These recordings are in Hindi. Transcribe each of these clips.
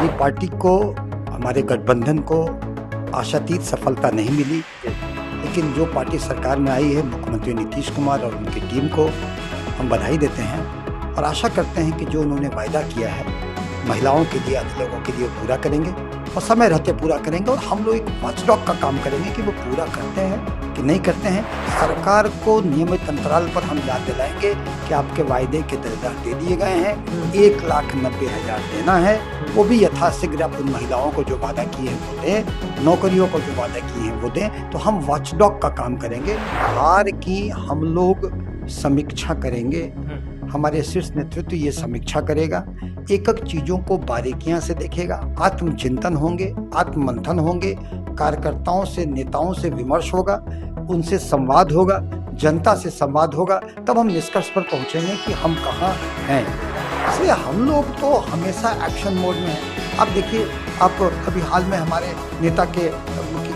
हमारी पार्टी को, हमारे गठबंधन को आशातीत सफलता नहीं मिली, लेकिन जो पार्टी सरकार में आई है, मुख्यमंत्री नीतीश कुमार और उनकी टीम को हम बधाई देते हैं और आशा करते हैं कि जो उन्होंने वायदा किया है महिलाओं के लिए, अन्य लोगों के लिए पूरा करेंगे और समय रहते पूरा करेंगे। और हम लोग एक वॉचडॉग का काम करेंगे कि वो पूरा करते हैं कि नहीं करते हैं। सरकार को नियमित अंतराल पर हम याद दिलाएंगे कि आपके वायदे के दरदार दे दिए गए हैं, 1,90,000 देना है, वो भी यथाशीघ्र आप उन महिलाओं को जो वादा किए हैं वो दें, नौकरियों को जो वादा किए हैं वो दें। तो हम वॉचडॉग का काम करेंगे। हार की हम लोग समीक्षा करेंगे, हमारे शीर्ष नेतृत्व ये समीक्षा करेगा, एक एक चीजों को बारीकियां से देखेगा, आत्मचिंतन होंगे, आत्ममंथन होंगे, कार्यकर्ताओं से, नेताओं से विमर्श होगा, उनसे संवाद होगा, जनता से संवाद होगा, तब हम निष्कर्ष पर पहुंचेंगे कि हम कहाँ हैं। इसलिए हम लोग तो हमेशा एक्शन मोड में हैं। अब देखिए, आप अभी हाल में हमारे नेता की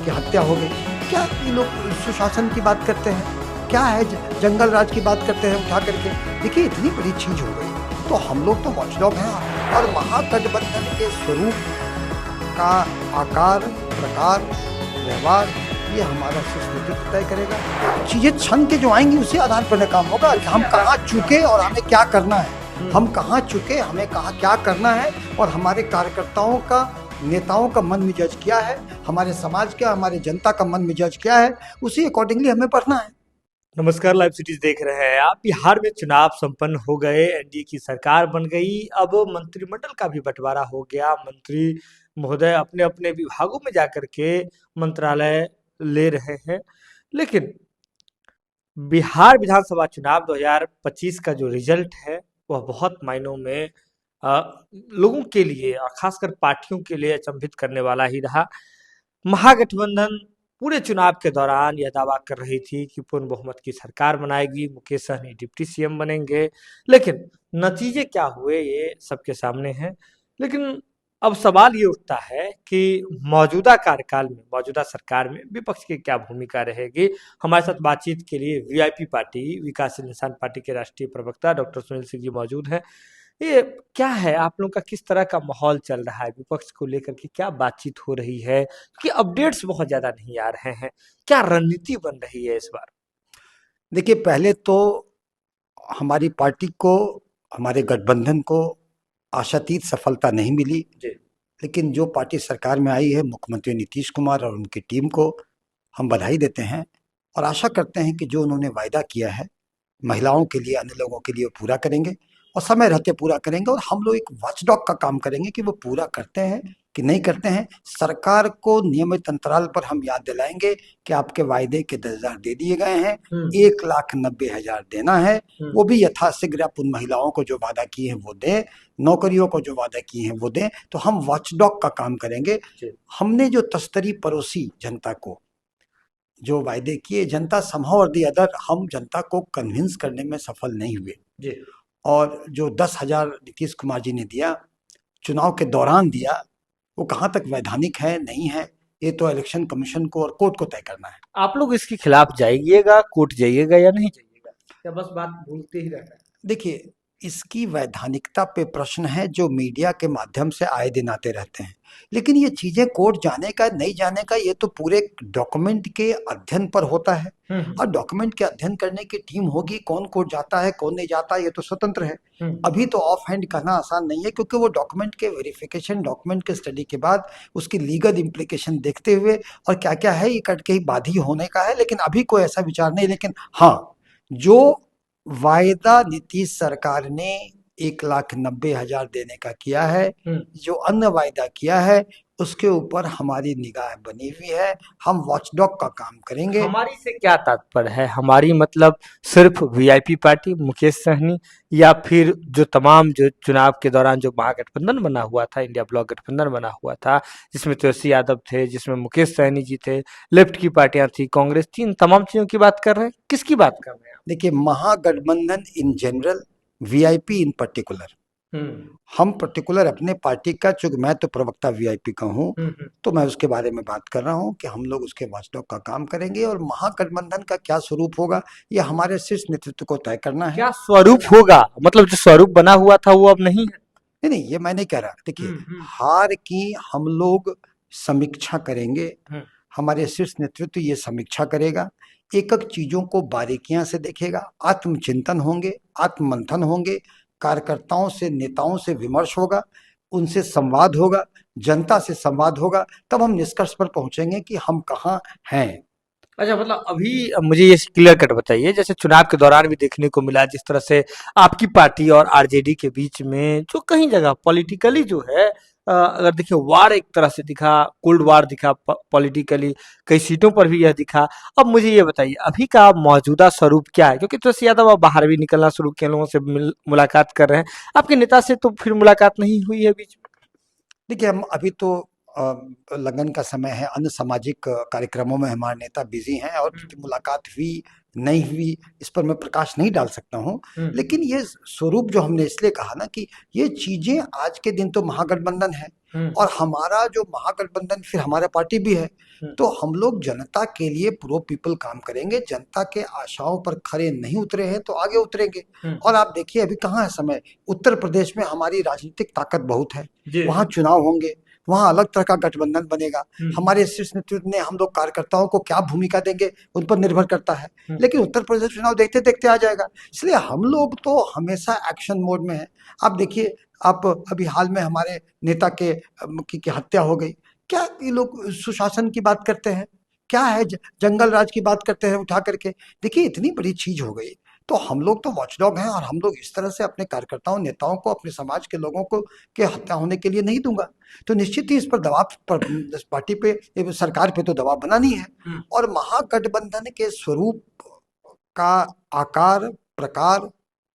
हत्या हो गई, क्या ये लोग सुशासन की बात करते हैं? क्या है, जंगल राज की बात करते हैं उठा करके? देखिए, इतनी बड़ी चीज हो गई। तो हम लोग तो वॉचडॉग हैं और महागठबंधन के स्वरूप का आकार, प्रकार, व्यवहार ये हमारा शीर्ष नेतृत्व तय करेगा। चीजें क्षण के जो आएंगी उसी आधार पर काम होगा कि हम कहाँ चुके और हमें क्या करना है। हम कहाँ चुके, हमें कहाँ क्या करना है, और हमारे कार्यकर्ताओं का, नेताओं का मन मिजाज क्या है, हमारे समाज का, हमारे जनता का मन मिजाज क्या है, उसी अकॉर्डिंगली हमें पढ़ना है। नमस्कार, लाइव सिटीज देख रहे हैं आप। बिहार में चुनाव संपन्न हो गए, एनडीए की सरकार बन गई, अब मंत्रिमंडल का भी बंटवारा हो गया। मंत्री महोदय अपने अपने विभागों में जाकर के मंत्रालय ले रहे हैं। लेकिन बिहार विधानसभा चुनाव 2025 का जो रिजल्ट है वह बहुत मायनों में लोगों के लिए और खासकर पार्टियों के लिए अचंभित करने वाला ही रहा। महागठबंधन पूरे चुनाव के दौरान यह दावा कर रही थी कि पूर्ण बहुमत की सरकार बनाएगी, मुकेश सहनी डिप्टी सीएम बनेंगे, लेकिन नतीजे क्या हुए ये सबके सामने है। लेकिन अब सवाल ये उठता है कि मौजूदा कार्यकाल में, मौजूदा सरकार में विपक्ष की क्या भूमिका रहेगी। हमारे साथ बातचीत के लिए वीआईपी पार्टी, विकासशील इंसान पार्टी के राष्ट्रीय प्रवक्ता डॉक्टर सुनील सिंह जी मौजूद हैं। ये क्या है, आप लोगों का किस तरह का माहौल चल रहा है, विपक्ष को लेकर के क्या बातचीत हो रही है? कि अपडेट्स बहुत ज्यादा नहीं आ रहे हैं, क्या रणनीति बन रही है इस बार? देखिए, पहले तो हमारी पार्टी को, हमारे गठबंधन को आशातीत सफलता नहीं मिली, लेकिन जो पार्टी सरकार में आई है, मुख्यमंत्री नीतीश कुमार और उनकी टीम को हम बधाई देते हैं और आशा करते हैं कि जो उन्होंने वायदा किया है महिलाओं के लिए, अन्य लोगों के लिए पूरा करेंगे और समय रहते पूरा करेंगे। और हम लोग एक वॉचडॉग का काम करेंगे कि वो पूरा करते हैं कि नहीं करते हैं। सरकार को नियमित अंतराल पर हम याद दिलाएंगे कि आपके वायदे के दरदार दे दिए गए हैं, 1,90,000 देना है, वो भी यथाशीघ्र आप उन महिलाओं को जो वादा किए हैं वो दें, नौकरियों को जो वादा किए हैं वो दें। तो हम वॉचडॉग का काम करेंगे। हमने जो तस्तरी परोसी जनता को, जो वायदे किए, जनता समहाउ और दी अदर हम जनता को कन्विंस करने में सफल नहीं हुए। और जो 10,000 नीतीश कुमार जी ने दिया, चुनाव के दौरान दिया, वो कहाँ तक वैधानिक है, नहीं है, ये तो इलेक्शन कमीशन को और कोर्ट को तय करना है। आप लोग इसके खिलाफ जाइएगा, कोर्ट जाइएगा या नहीं जाइएगा, या बस बात भूलते ही रहना है? देखिए, इसकी वैधानिकता पे प्रश्न है जो मीडिया के माध्यम से आए दिन आते रहते हैं, लेकिन ये चीजें कोर्ट जाने का नहीं जाने का ये तो पूरे डॉक्यूमेंट के अध्ययन पर होता है। और डॉक्यूमेंट के अध्ययन करने की टीम होगी, कौन कोर्ट जाता है कौन नहीं जाता ये तो स्वतंत्र है। अभी तो ऑफ हैंड कहना आसान नहीं है, क्योंकि वो डॉक्यूमेंट के वेरिफिकेशन, डॉक्यूमेंट के स्टडी के बाद उसकी लीगल इम्प्लीकेशन देखते हुए और क्या क्या है, ये कट के ही बाधी होने का है। लेकिन अभी कोई ऐसा विचार नहीं। लेकिन हाँ, जो वायदा नीतीश सरकार ने 1,90,000 देने का किया है, जो अन्य वायदा किया है, उसके ऊपर हमारी निगाह बनी हुई है। हम वॉचडॉग का काम करेंगे। हमारी से क्या तात्पर्य है? हमारी मतलब सिर्फ वीआईपी पार्टी, मुकेश सहनी, या फिर जो तमाम जो चुनाव के दौरान जो महागठबंधन बना हुआ था, इंडिया ब्लॉक गठबंधन बना हुआ था, जिसमें तेजस्वी यादव थे, जिसमें मुकेश सहनी जी थे, लेफ्ट की पार्टियां थी, कांग्रेस थी, इन तमाम चीजों की बात कर रहे हैं? किसकी बात कर रहे हैं? देखिए, Mahagathbandhan in general, VIP in particular. हम पर्टिकुलर अपने पार्टी का, चूंकि मैं तो प्रवक्ता वीआईपी का हूँ, तो मैं उसके बारे में बात कर रहा हूँ कि हम लोग उसके वॉचडॉग का काम करेंगे। और महागठबंधन का क्या स्वरूप होगा ये हमारे शीर्ष नेतृत्व को तय करना है। क्या स्वरूप होगा? मतलब जो स्वरूप बना हुआ था वो अब नहीं है? नहीं नहीं, ये मैं नहीं कह रहा। देखिए, हम्म। हार की हम लोग समीक्षा करेंगे, हम्म। हमारे शीर्ष नेतृत्व ये समीक्षा करेगा, एक एक चीजों को बारीकियां से देखेगा, आत्मचिंतन होंगे, आत्ममंथन होंगे, कार्यकर्ताओं से नेताओं से विमर्श होगा, उनसे संवाद होगा, जनता से संवाद होगा, तब हम निष्कर्ष पर पहुंचेंगे कि हम कहाँ हैं। अच्छा, मतलब अभी मुझे ये क्लियर कट बताइए, जैसे चुनाव के दौरान भी देखने को मिला जिस तरह से आपकी पार्टी और आरजेडी के बीच में जो कहीं जगह पॉलिटिकली जो है अगर देखिए वार एक तरह से दिखा, कोल्ड वार दिखा पॉलिटिकली, कई सीटों पर भी यह दिखा। अब मुझे ये बताइए अभी का मौजूदा स्वरूप क्या है, क्योंकि तुलसी यादव अब बाहर भी निकलना शुरू किए, लोगों से मुलाकात कर रहे हैं, आपके नेता से तो फिर मुलाकात नहीं हुई है बीच देखिए, हम अभी तो अ, लगन का समय है, अन्य सामाजिक कार्यक्रमों में हमारे नेता बिजी हैं, और में? मुलाकात हुई नहीं हुई इस पर मैं प्रकाश नहीं डाल सकता हूँ। हम्म। लेकिन ये स्वरूप जो हमने इसलिए कहा ना कि ये चीजें आज के दिन तो महागठबंधन है, हम्म। और हमारा जो महागठबंधन फिर हमारा पार्टी भी है, हम्म। तो हम लोग जनता के लिए प्रो पीपल काम करेंगे। जनता के आशाओं पर खरे नहीं उतरे हैं तो आगे उतरेंगे। हम्म। और आप देखिए अभी कहाँ है समय, उत्तर प्रदेश में हमारी राजनीतिक ताकत बहुत है, जी। वहाँ चुनाव होंगे, वहाँ अलग तरह का गठबंधन बनेगा। हम्म। हमारे शीर्ष नेतृत्व ने हम लोग कार्यकर्ताओं को क्या भूमिका देंगे उन पर निर्भर करता है, लेकिन उत्तर प्रदेश चुनाव देखते देखते आ जाएगा। इसलिए हम लोग तो हमेशा एक्शन मोड में हैं। आप देखिए, आप अभी हाल में हमारे नेता की हत्या हो गई, क्या ये लोग सुशासन की बात करते हैं, क्या है जंगल राज की बात करते हैं उठा करके। देखिए, इतनी बड़ी चीज हो गई, तो हम लोग तो वॉचडॉग हैं, और हम लोग इस तरह से अपने कार्यकर्ताओं नेताओं को, अपने समाज के लोगों को के हत्या होने के लिए नहीं दूंगा। तो निश्चित ही इस पर दबाव पर, इस पार्टी पे, ये सरकार पे तो दबाव बनानी है। और महागठबंधन के स्वरूप का आकार, प्रकार,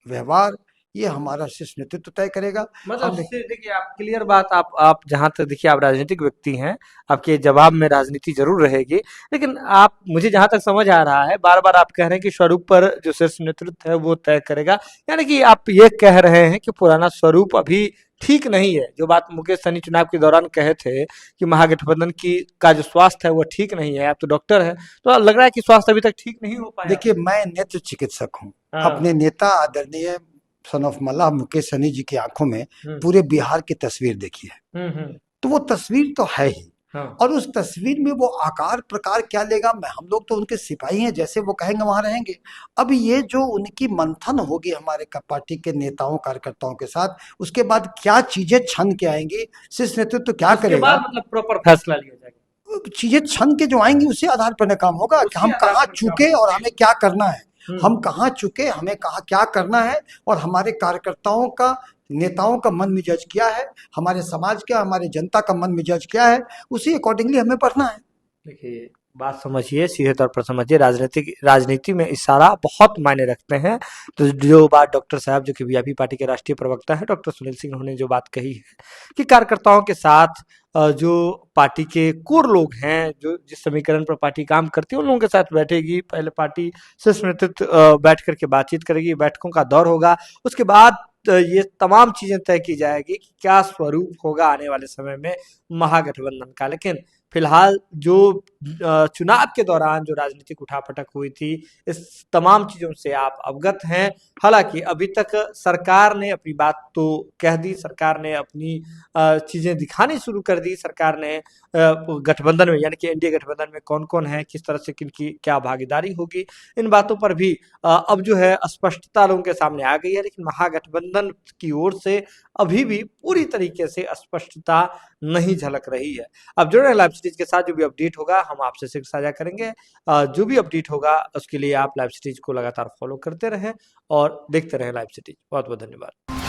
व्यवहार, ये हमारा शीर्ष नेतृत्व तय करेगा। मतलब हम देखिए आप क्लियर बात, आप जहां तक देखिए आप राजनीतिक व्यक्ति हैं, आपके जवाब में राजनीति जरूर रहेगी, लेकिन आप मुझे जहां तक समझ आ रहा है बार बार आप कह रहे हैं कि स्वरूप पर जो शीर्ष नेतृत्व है वो तय करेगा, यानी कि आप ये कह रहे हैं कि पुराना स्वरूप अभी ठीक नहीं है। जो बात मुकेश सहनी चुनाव के दौरान कहे थे कि महागठबंधन की का जो स्वास्थ्य है वो ठीक नहीं है, आप तो डॉक्टर है, तो लग रहा है कि स्वास्थ्य अभी तक ठीक नहीं हो पाया। देखिए, मैं नेत्र चिकित्सक हूँ, हाँ। अपने नेता आदरणीय सन ऑफ मल्लाह मुकेश सहनी जी की आंखों में पूरे बिहार की तस्वीर देखी है, तो वो तस्वीर तो है ही। हाँ। और उस तस्वीर में वो आकार प्रकार क्या लेगा, मैं हम लोग तो उनके सिपाही हैं, जैसे वो कहेंगे वहां रहेंगे। अब ये जो उनकी मंथन होगी हमारे पार्टी के नेताओं कार्यकर्ताओं के साथ, उसके बाद क्या चीजें छन के आएंगी, शीर्ष नेतृत्व क्या करेगा, मतलब प्रॉपर फैसला लिया जाएगा। चीजें छन के जो आएंगी उसी आधार पर काम होगा कि हम कहाँ चुके और हमें क्या करना है। हम कहाँ चुके, हमें कहाँ क्या करना है, और हमारे कार्यकर्ताओं का, नेताओं का मन मिजाज क्या है, हमारे समाज का, हमारे जनता का मन मिजाज क्या है, उसी अकॉर्डिंगली हमें पढ़ना है। देखिए बात समझिए, सीधे तौर पर समझिए, राजनीति में इशारा बहुत मायने रखते हैं। तो जो बात डॉक्टर साहब जो कि वीआईपी पार्टी के राष्ट्रीय प्रवक्ता है डॉक्टर सुनील सिंह ने जो बात कही है कि कार्यकर्ताओं के साथ जो पार्टी के कोर लोग हैं, जो जिस समीकरण पर पार्टी काम करती है उन लोगों के साथ बैठेगी, पहले पार्टी शीर्ष नेतृत्व बैठ करके बातचीत करेगी, बैठकों का दौर होगा, उसके बाद ये तमाम चीजें तय की जाएगी कि क्या स्वरूप होगा आने वाले समय में महागठबंधन का। लेकिन फिलहाल जो चुनाव के दौरान जो राजनीतिक उठापटक हुई थी, इस तमाम चीजों से आप अवगत हैं। हालांकि अभी तक सरकार ने अपनी बात तो कह दी, सरकार ने अपनी चीजें दिखानी शुरू कर दी, सरकार ने गठबंधन में यानी कि एनडीए गठबंधन में कौन कौन है, किस तरह से किनकी क्या भागीदारी होगी, इन बातों पर भी अब जो है स्पष्टता लोगों के सामने आ गई है। लेकिन महागठबंधन की ओर से अभी भी पूरी तरीके से स्पष्टता नहीं झलक रही है। अब जुड़े लाइव सीरीज के साथ, जो भी अपडेट होगा हम आपसे शीघ्र साझा करेंगे। जो भी अपडेट होगा उसके लिए आप लाइव सीरीज को लगातार फॉलो करते रहें और देखते रहें लाइव सीरीज। बहुत बहुत धन्यवाद।